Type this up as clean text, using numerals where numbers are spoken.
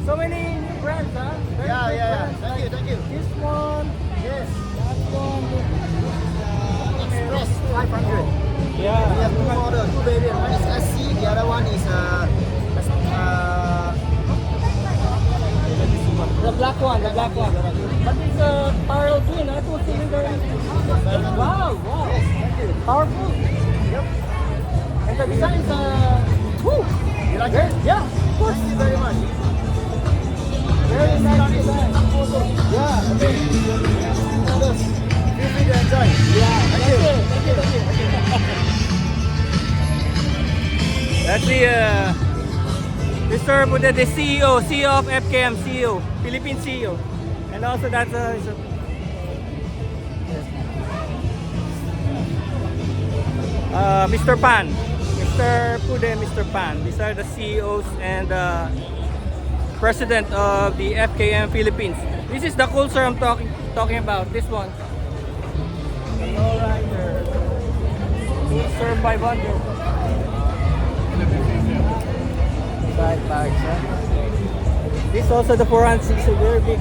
So many brands, huh? Very Yeah, good yeah, brands. yeah. Thank you, thank you. This one, Yes. that one. Express 500. We Yeah. have two models, two variants. One is SC, the other one is The black one, the black one. But it's a parallel twin, huh? Two cylinder. Wow, wow. Yes, thank you. Powerful. Yep. And the design is woo. You like Very, it? yeah, of course. Thank you very much. Very nice design. Yeah. Okay. Models. Feel free to enjoy. Yeah. Thank you. Thank you. Thank you. That's the Mr. Buddha, the CEO of FKM, CEO, Philippine CEO, and also that's Mr. Pan, Mr. Pude, Mr. Pan. These are the CEOs and president of the FKM Philippines. This is the culture I'm talking about. This one. The lowrider. Served by Wonder. Side bags, huh? This also the 400 is very big.